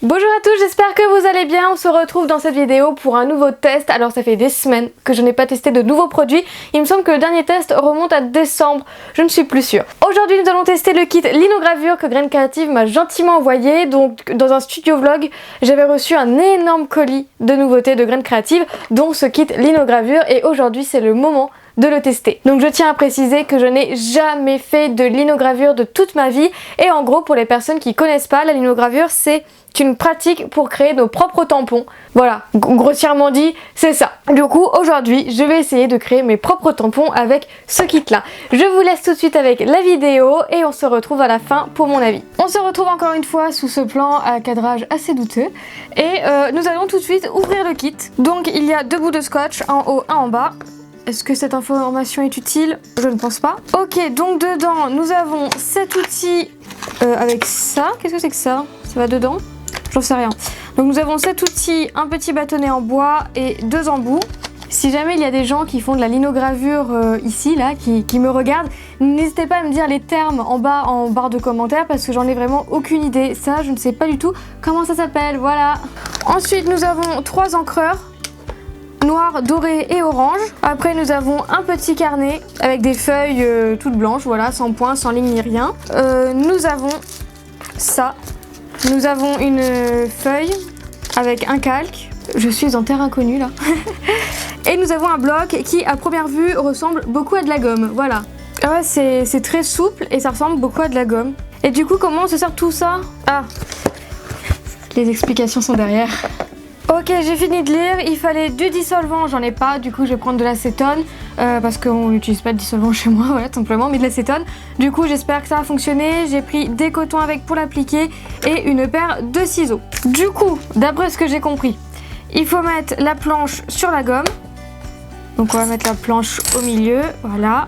Bonjour à tous, j'espère que vous allez bien. On se retrouve dans cette vidéo pour un nouveau test. Alors ça fait des semaines que je n'ai pas testé de nouveaux produits. Il me semble que le dernier test remonte à décembre, je ne suis plus sûre. Aujourd'hui nous allons tester le kit linogravure que Graines Créatives m'a gentiment envoyé. Donc dans un studio vlog, j'avais reçu un énorme colis de nouveautés de Graines Créatives, dont ce kit linogravure, et aujourd'hui c'est le moment de le tester. Donc je tiens à préciser que je n'ai jamais fait de linogravure de toute ma vie, et en gros pour les personnes qui connaissent pas, la linogravure c'est une pratique pour créer nos propres tampons. Voilà, grossièrement dit, c'est ça. Du coup, aujourd'hui, je vais essayer de créer mes propres tampons avec ce kit-là. Je vous laisse tout de suite avec la vidéo et on se retrouve à la fin pour mon avis. On se retrouve encore une fois sous ce plan à cadrage assez douteux et nous allons tout de suite ouvrir le kit. Donc, il y a deux bouts de scotch, un en haut, un en bas. Est-ce que cette information est utile? Je ne pense pas. Ok, donc dedans, nous avons cet outil avec ça. Qu'est-ce que c'est que ça? Ça va dedans? J'en sais rien. Donc nous avons cet outil, un petit bâtonnet en bois et deux embouts. Si jamais il y a des gens qui font de la linogravure ici, là, qui me regardent, n'hésitez pas à me dire les termes en bas en barre de commentaires parce que j'en ai vraiment aucune idée. Ça, je ne sais pas du tout comment ça s'appelle, voilà. Ensuite, nous avons trois encreurs, noir, doré et orange. Après, nous avons un petit carnet avec des feuilles toutes blanches, voilà, sans points, sans ligne ni rien. Nous avons ça. Nous avons une feuille avec un calque. Je suis en terre inconnue là. Et nous avons un bloc qui à première vue ressemble beaucoup à de la gomme. Voilà. Ouais, c'est très souple et ça ressemble beaucoup à de la gomme. Et du coup, comment on se sert tout ça? Ah, les explications sont derrière. Ok, j'ai fini de lire. Il fallait du dissolvant, j'en ai pas. Du coup, je vais prendre de l'acétone parce qu'on n'utilise pas de dissolvant chez moi, voilà, tout simplement, mais de l'acétone. Du coup, j'espère que ça va fonctionner. J'ai pris des cotons avec pour l'appliquer et une paire de ciseaux. Du coup, d'après ce que j'ai compris, il faut mettre la planche sur la gomme. Donc, on va mettre la planche au milieu, voilà.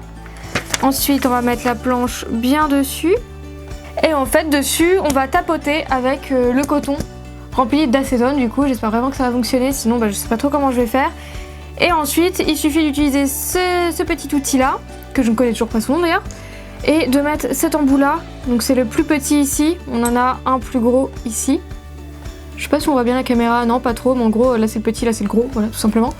Ensuite, on va mettre la planche bien dessus. Et en fait, dessus, on va tapoter avec le coton rempli d'acétone. Du coup, j'espère vraiment que ça va fonctionner, sinon je sais pas trop comment je vais faire. Et ensuite, il suffit d'utiliser ce petit outil là, que je ne connais toujours pas son nom d'ailleurs, et de mettre cet embout là. Donc c'est le plus petit ici, on en a un plus gros ici. Je sais pas si on voit bien la caméra, non pas trop, mais en gros là c'est le petit, là c'est le gros, voilà tout simplement.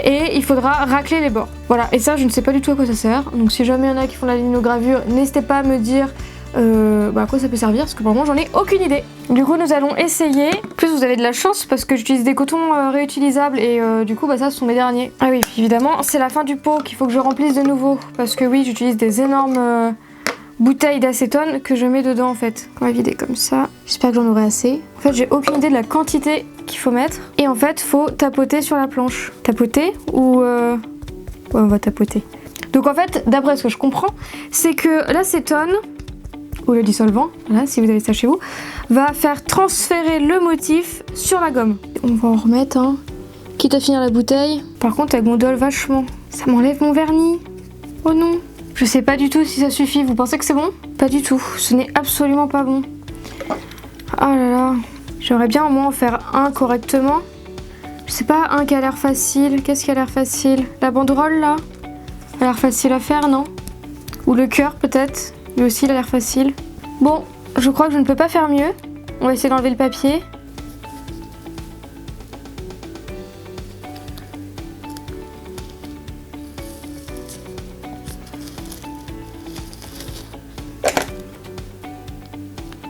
Et il faudra racler les bords. Voilà, et ça je ne sais pas du tout à quoi ça sert. Donc si jamais il y en a qui font la linogravure, n'hésitez pas à me dire à quoi ça peut servir, parce que pour le moment j'en ai aucune idée. Du coup nous allons essayer. En plus vous avez de la chance parce que j'utilise des cotons réutilisables et du coup ça ce sont mes derniers. Ah oui, puis évidemment c'est la fin du pot qu'il faut que je remplisse de nouveau, parce que oui j'utilise des énormes bouteilles d'acétone que je mets dedans en fait. On va vider comme ça, j'espère que j'en aurai assez. En fait j'ai aucune idée de la quantité qu'il faut mettre et en fait faut tapoter sur la planche. Tapoter ou ouais, on va tapoter. Donc en fait d'après ce que je comprends, c'est que l'acétone ou le dissolvant, voilà, si vous avez ça chez vous, va faire transférer le motif sur la gomme. On va en remettre, hein, quitte à finir la bouteille. Par contre, elle gondole vachement. Ça m'enlève mon vernis. Oh non. Je sais pas du tout si ça suffit. Vous pensez que c'est bon? Pas du tout. Ce n'est absolument pas bon. Oh là là. J'aimerais bien au moins en faire un correctement. Je sais pas, un qui a l'air facile. Qu'est-ce qui a l'air facile? La banderole là? Elle a l'air facile à faire, non? Ou le cœur peut-être? Lui aussi il a l'air facile. Bon, je crois que je ne peux pas faire mieux. On va essayer d'enlever le papier.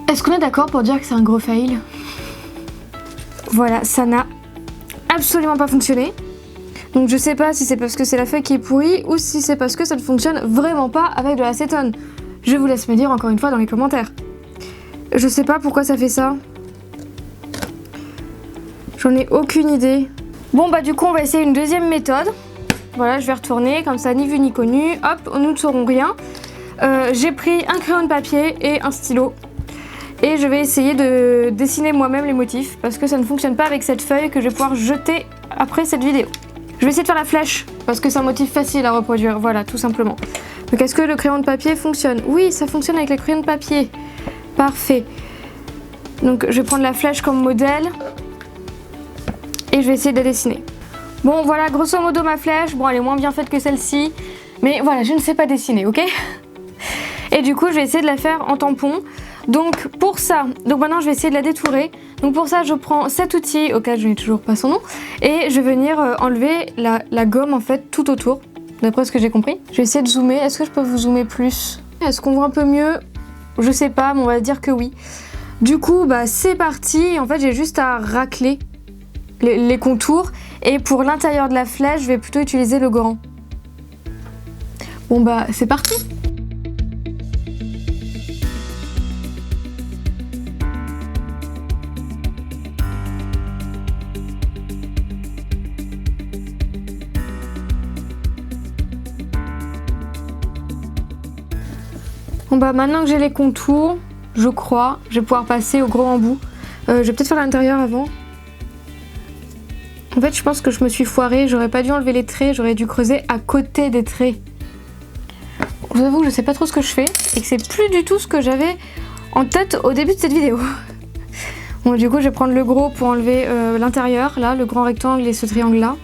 Est-ce qu'on est d'accord pour dire que c'est un gros fail? Voilà, ça n'a absolument pas fonctionné. Donc je sais pas si c'est parce que c'est la feuille qui est pourrie ou si c'est parce que ça ne fonctionne vraiment pas avec de l'acétone. Je vous laisse me dire encore une fois dans les commentaires. Je sais pas pourquoi ça fait ça. J'en ai aucune idée. Bon bah du coup on va essayer une deuxième méthode. Voilà, je vais retourner comme ça, ni vu ni connu. Hop, nous ne saurons rien. J'ai pris un crayon de papier et un stylo. Et je vais essayer de dessiner moi-même les motifs parce que ça ne fonctionne pas avec cette feuille que je vais pouvoir jeter après cette vidéo. Je vais essayer de faire la flèche parce que c'est un motif facile à reproduire, voilà, tout simplement. Donc est-ce que le crayon de papier fonctionne? Oui, ça fonctionne avec le crayon de papier. Parfait. Donc je vais prendre la flèche comme modèle et je vais essayer de la dessiner. Bon voilà, grosso modo ma flèche. Bon, elle est moins bien faite que celle-ci, mais voilà, je ne sais pas dessiner, ok? Et du coup je vais essayer de la faire en tampon. Donc pour ça, maintenant je vais essayer de la détourer. Donc pour ça je prends cet outil auquel je n'ai toujours pas son nom et je vais venir enlever la gomme en fait tout autour, d'après ce que j'ai compris. Je vais essayer de zoomer. Est-ce que je peux vous zoomer plus? Est-ce qu'on voit un peu mieux? Je sais pas, mais on va dire que oui. Du coup bah c'est parti. En fait j'ai juste à racler les contours et pour l'intérieur de la flèche je vais plutôt utiliser le grand. Bon bah c'est parti. Bon bah maintenant que j'ai les contours, je crois, je vais pouvoir passer au gros embout. Je vais peut-être faire l'intérieur avant. En fait je pense que je me suis foirée, j'aurais pas dû enlever les traits, j'aurais dû creuser à côté des traits. Je vous avoue que je sais pas trop ce que je fais et que c'est plus du tout ce que j'avais en tête au début de cette vidéo. Bon du coup je vais prendre le gros pour enlever l'intérieur, là, le grand rectangle et ce triangle là.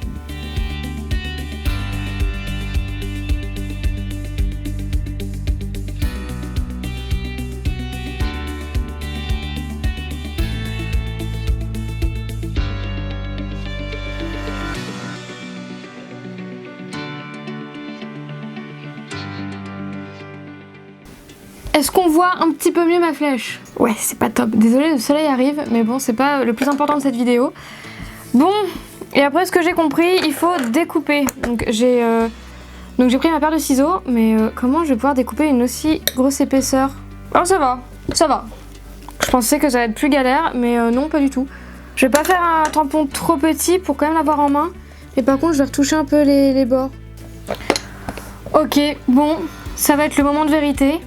Est-ce qu'on voit un petit peu mieux ma flèche? Ouais, c'est pas top. Désolée, le soleil arrive, mais bon, c'est pas le plus important de cette vidéo. Bon, et après ce que j'ai compris, il faut découper. Donc j'ai pris ma paire de ciseaux, mais comment je vais pouvoir découper une aussi grosse épaisseur? Oh ça va, ça va. Je pensais que ça allait être plus galère, mais non, pas du tout. Je vais pas faire un tampon trop petit pour quand même l'avoir en main. Et par contre, je vais retoucher un peu les bords. Ok, bon, ça va être le moment de vérité.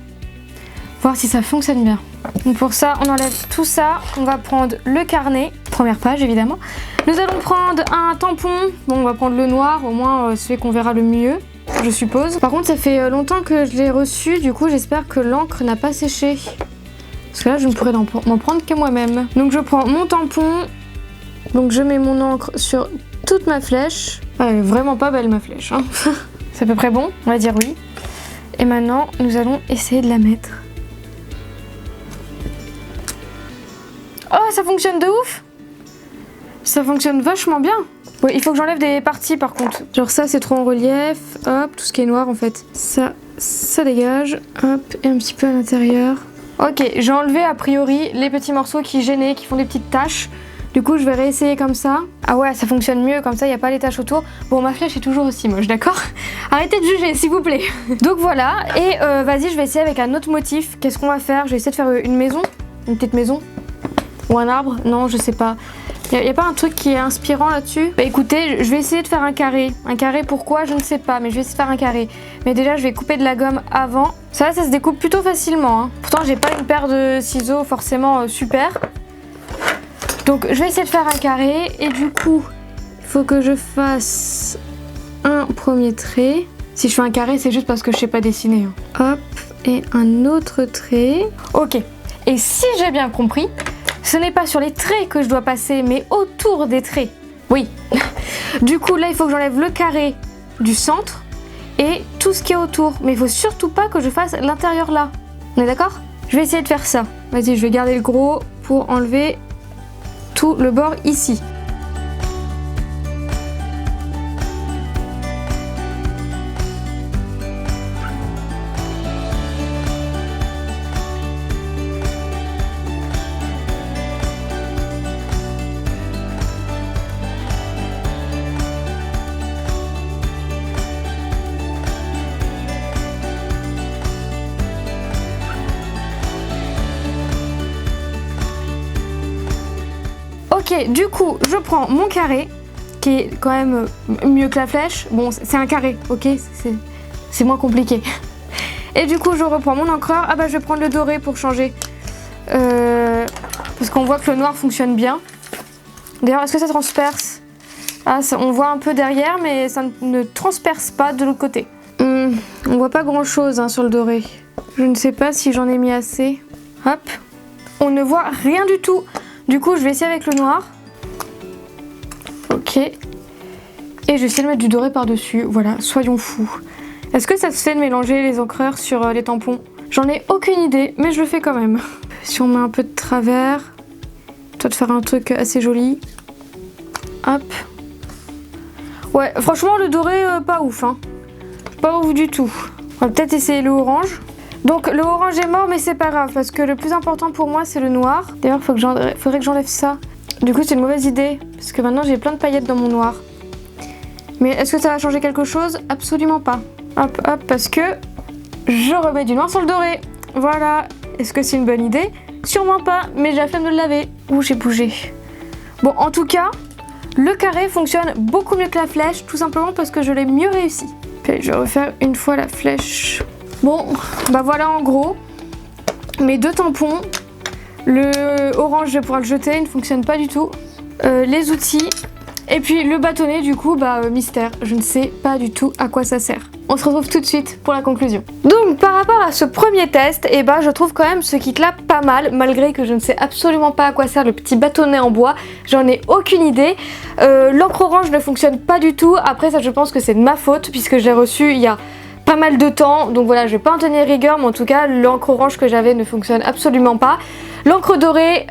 Voir si ça fonctionne bien. Donc pour ça, on enlève tout ça. On va prendre le carnet, première page évidemment. Nous allons prendre un tampon. Bon, on va prendre le noir, au moins celui qu'on verra le mieux, je suppose. Par contre, ça fait longtemps que je l'ai reçu, du coup j'espère que l'encre n'a pas séché. Parce que là, je ne pourrais m'en prendre que moi-même. Donc je prends mon tampon. Donc je mets mon encre sur toute ma flèche. Elle est vraiment pas belle ma flèche, hein. C'est à peu près bon, on va dire oui. Et maintenant, nous allons essayer de la mettre. Oh, ça fonctionne de ouf! Ça fonctionne vachement bien. Ouais, il faut que j'enlève des parties par contre. Genre ça, c'est trop en relief. Hop, tout ce qui est noir en fait. Ça dégage. Hop, et un petit peu à l'intérieur. Ok, j'ai enlevé a priori les petits morceaux qui gênaient, qui font des petites taches. Du coup, je vais réessayer comme ça. Ah ouais, ça fonctionne mieux, comme ça, il n'y a pas les taches autour. Bon, ma flèche est toujours aussi moche, d'accord? Arrêtez de juger, s'il vous plaît. Donc voilà, et vas-y, je vais essayer avec un autre motif. Qu'est-ce qu'on va faire? Je vais essayer de faire une maison, une petite maison. Ou un arbre? Non, je sais pas. Il n'y a pas un truc qui est inspirant là-dessus? Bah écoutez, je vais essayer de faire un carré. Un carré pourquoi? Je ne sais pas, mais je vais essayer de faire un carré. Mais déjà, je vais couper de la gomme avant. Ça se découpe plutôt facilement, hein. Pourtant, j'ai pas une paire de ciseaux forcément super. Donc, je vais essayer de faire un carré. Et du coup, il faut que je fasse un premier trait. Si je fais un carré, c'est juste parce que je sais pas dessiner, hein. Hop, et un autre trait. Ok. Et si j'ai bien compris, ce n'est pas sur les traits que je dois passer, mais autour des traits. Oui. Du coup, là, il faut que j'enlève le carré du centre et tout ce qui est autour. Mais il faut surtout pas que je fasse l'intérieur là. On est d'accord? Je vais essayer de faire ça. Vas-y, je vais garder le gros pour enlever tout le bord ici. Ok, du coup, je prends mon carré, qui est quand même mieux que la flèche. Bon, c'est un carré, ok, c'est moins compliqué. Et du coup, je reprends mon encreur. Ah bah, je vais prendre le doré pour changer. Parce qu'on voit que le noir fonctionne bien. D'ailleurs, est-ce que ça transperce? Ah, on voit un peu derrière, mais ça ne transperce pas de l'autre côté. On voit pas grand-chose hein, sur le doré. Je ne sais pas si j'en ai mis assez. Hop, on ne voit rien du tout. Du coup, je vais essayer avec le noir. Ok. Et je vais essayer de mettre du doré par-dessus. Voilà, soyons fous. Est-ce que ça se fait de mélanger les encreurs sur les tampons? J'en ai aucune idée, mais je le fais quand même. Si on met un peu de travers, toi de faire un truc assez joli. Hop. Ouais, franchement le doré pas ouf hein. Pas ouf du tout. On va peut-être essayer le orange. Donc le orange est mort mais c'est pas grave parce que le plus important pour moi c'est le noir. D'ailleurs faudrait que j'enlève ça. Du coup c'est une mauvaise idée parce que maintenant j'ai plein de paillettes dans mon noir. Mais est-ce que ça va changer quelque chose? Absolument pas. Hop hop parce que je remets du noir sur le doré. Voilà. Est-ce que c'est une bonne idée? Sûrement pas, mais j'ai la flemme de le laver. Ouh, j'ai bougé. Bon, en tout cas, le carré fonctionne beaucoup mieux que la flèche, tout simplement parce que je l'ai mieux réussi. Puis, je vais refaire une fois la flèche. Bon, bah voilà en gros. Mes deux tampons. Le orange, je vais pouvoir le jeter, il ne fonctionne pas du tout. Les outils. Et puis le bâtonnet, du coup, mystère. Je ne sais pas du tout à quoi ça sert. On se retrouve tout de suite pour la conclusion. Donc par rapport à ce premier test, je trouve quand même ce kit là pas mal, malgré que je ne sais absolument pas à quoi sert le petit bâtonnet en bois, j'en ai aucune idée. L'encre orange ne fonctionne pas du tout, après ça je pense que c'est de ma faute puisque je l'ai reçu il y a pas mal de temps, donc voilà je vais pas en tenir rigueur, mais en tout cas l'encre orange que j'avais ne fonctionne absolument pas. L'encre dorée,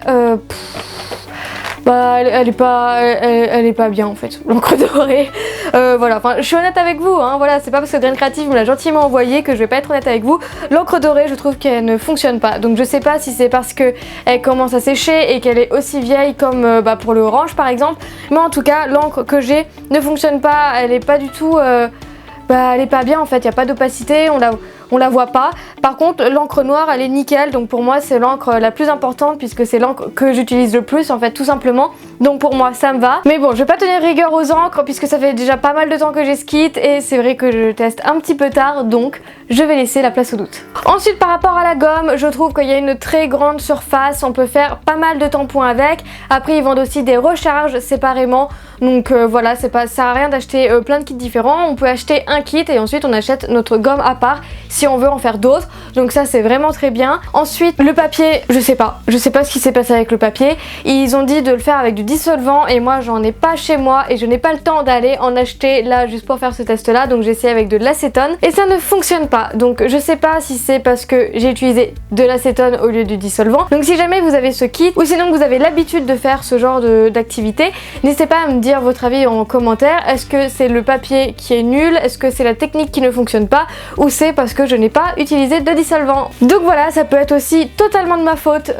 elle est pas bien en fait, l'encre dorée. Voilà, enfin je suis honnête avec vous, hein, voilà, c'est pas parce que Grain Creative me l'a gentiment envoyé que je vais pas être honnête avec vous. L'encre dorée, je trouve qu'elle ne fonctionne pas, donc je sais pas si c'est parce que elle commence à sécher et qu'elle est aussi vieille comme pour le orange par exemple, mais en tout cas l'encre que j'ai ne fonctionne pas, elle est pas du tout... elle est pas bien en fait, il n'y a pas d'opacité, on la voit pas. Par contre l'encre noire elle est nickel, donc pour moi c'est l'encre la plus importante puisque c'est l'encre que j'utilise le plus en fait tout simplement. Donc pour moi ça me va. Mais bon je vais pas tenir rigueur aux encres puisque ça fait déjà pas mal de temps que j'ai ce kit et c'est vrai que je teste un petit peu tard, donc je vais laisser la place au doute. Ensuite par rapport à la gomme, je trouve qu'il y a une très grande surface, on peut faire pas mal de tampons avec. Après ils vendent aussi des recharges séparément. Donc voilà, ça sert à rien d'acheter plein de kits différents, on peut acheter un kit et ensuite on achète notre gomme à part si on veut en faire d'autres, donc ça c'est vraiment très bien. Ensuite le papier, je sais pas ce qui s'est passé avec le papier, ils ont dit de le faire avec du dissolvant et moi j'en ai pas chez moi et je n'ai pas le temps d'aller en acheter là juste pour faire ce test là, donc j'ai essayé avec de l'acétone et ça ne fonctionne pas, donc je sais pas si c'est parce que j'ai utilisé de l'acétone au lieu du dissolvant. Donc si jamais vous avez ce kit ou sinon que vous avez l'habitude de faire ce genre d'activité, n'hésitez pas à me dire votre avis en commentaire. Est-ce que c'est le papier qui est nul? Est-ce que c'est la technique qui ne fonctionne pas? Ou c'est parce que je n'ai pas utilisé de dissolvant? Donc voilà, ça peut être aussi totalement de ma faute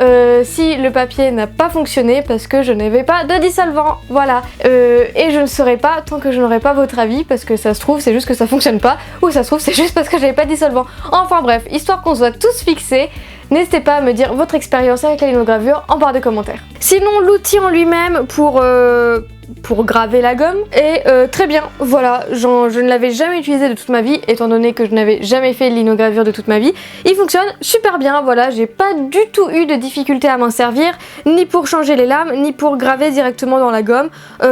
si le papier n'a pas fonctionné parce que je n'avais pas de dissolvant. Voilà. Et je ne saurais pas tant que je n'aurai pas votre avis parce que ça se trouve c'est juste que ça fonctionne pas ou ça se trouve c'est juste parce que j'avais pas de dissolvant. Enfin bref, histoire qu'on soit tous fixés. N'hésitez pas à me dire votre expérience avec la linogravure en barre de commentaires. Sinon l'outil en lui-même pour graver la gomme est très bien, voilà, je ne l'avais jamais utilisé de toute ma vie étant donné que je n'avais jamais fait de linogravure de toute ma vie. Il fonctionne super bien, voilà, j'ai pas du tout eu de difficulté à m'en servir, ni pour changer les lames, ni pour graver directement dans la gomme.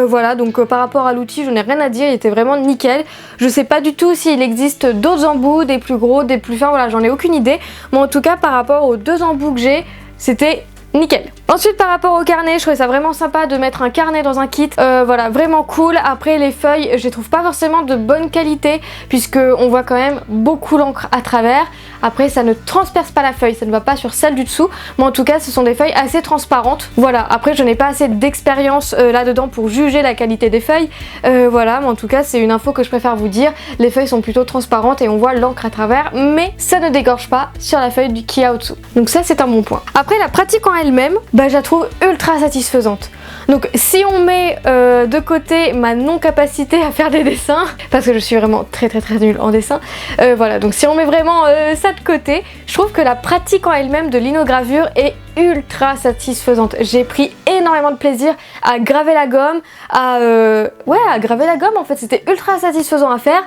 Voilà, donc par rapport à l'outil je n'ai rien à dire, il était vraiment nickel. Je sais pas du tout s'il existe d'autres embouts, des plus gros, des plus fins, voilà, j'en ai aucune idée, mais en tout cas par rapport aux deux embouts que j'ai, c'était nickel. Ensuite par rapport au carnet, je trouvais ça vraiment sympa de mettre un carnet dans un kit, voilà, vraiment cool. Après les feuilles, je les trouve pas forcément de bonne qualité puisque on voit quand même beaucoup l'encre à travers. Après ça ne transperce pas la feuille, ça ne va pas sur celle du dessous, mais en tout cas ce sont des feuilles assez transparentes. Voilà, après je n'ai pas assez d'expérience là-dedans pour juger la qualité des feuilles, voilà, mais en tout cas c'est une info que je préfère vous dire. Les feuilles sont plutôt transparentes et on voit l'encre à travers, mais ça ne dégorge pas sur la feuille qu'il y a au-dessous. Donc ça c'est un bon point. Après la pratique en elle-même, je la trouve ultra satisfaisante. Donc si on met de côté ma non-capacité à faire des dessins, parce que je suis vraiment très nulle en dessin, voilà, donc si on met vraiment ça de côté, je trouve que la pratique en elle-même de l'inogravure est ultra satisfaisante. J'ai pris énormément de plaisir à graver la gomme, à graver la gomme en fait, c'était ultra satisfaisant à faire.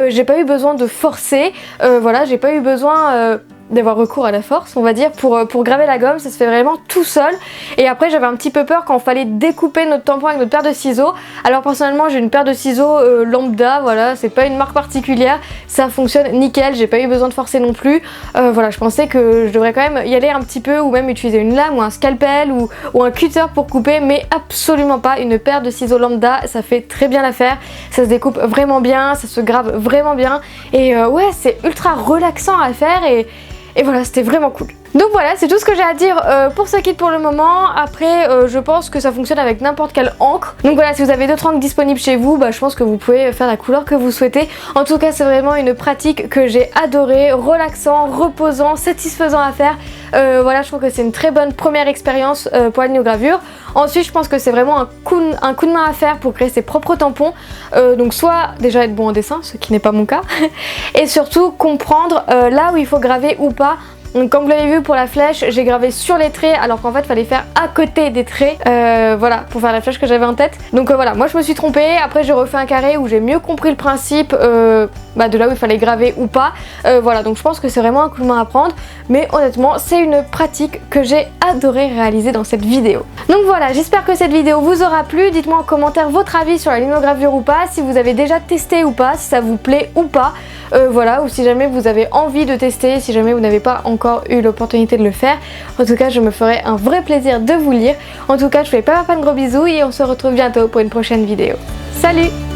J'ai pas eu besoin de forcer, voilà, j'ai pas eu besoin d'avoir recours à la force on va dire pour graver la gomme, ça se fait vraiment tout seul. Et après j'avais un petit peu peur quand il fallait découper notre tampon avec notre paire de ciseaux. Alors personnellement j'ai une paire de ciseaux lambda, voilà, c'est pas une marque particulière, ça fonctionne nickel, j'ai pas eu besoin de forcer non plus. Voilà, je pensais que je devrais quand même y aller un petit peu ou même utiliser une lame ou un scalpel ou un cutter pour couper, mais absolument pas. Une paire de ciseaux lambda, ça fait très bien l'affaire, ça se découpe vraiment bien, ça se grave vraiment bien et ouais, c'est ultra relaxant à faire et voilà, c'était vraiment cool. Donc voilà, c'est tout ce que j'ai à dire pour ce kit pour le moment. Après, je pense que ça fonctionne avec n'importe quelle encre. Donc voilà, si vous avez d'autres encres disponibles chez vous, je pense que vous pouvez faire la couleur que vous souhaitez. En tout cas, c'est vraiment une pratique que j'ai adorée, relaxant, reposant, satisfaisant à faire. Voilà, je trouve que c'est une très bonne première expérience pour la linogravure. Ensuite, je pense que c'est vraiment un coup de main à faire pour créer ses propres tampons. Donc soit déjà être bon en dessin, ce qui n'est pas mon cas, et surtout comprendre là où il faut graver ou pas. Donc comme vous l'avez vu pour la flèche, j'ai gravé sur les traits alors qu'en fait il fallait faire à côté des traits, voilà, pour faire la flèche que j'avais en tête. Donc voilà, moi je me suis trompée, après j'ai refait un carré où j'ai mieux compris le principe de là où il fallait graver ou pas. Voilà, donc je pense que c'est vraiment un coup de main à prendre, mais honnêtement c'est une pratique que j'ai adoré réaliser dans cette vidéo. Donc voilà, j'espère que cette vidéo vous aura plu, dites-moi en commentaire votre avis sur la linogravure ou pas, si vous avez déjà testé ou pas, si ça vous plaît ou pas. Voilà, ou si jamais vous avez envie de tester, si jamais vous n'avez pas encore eu l'opportunité de le faire. En tout cas, je me ferai un vrai plaisir de vous lire. En tout cas, je vous fais plein de gros bisous et on se retrouve bientôt pour une prochaine vidéo. Salut!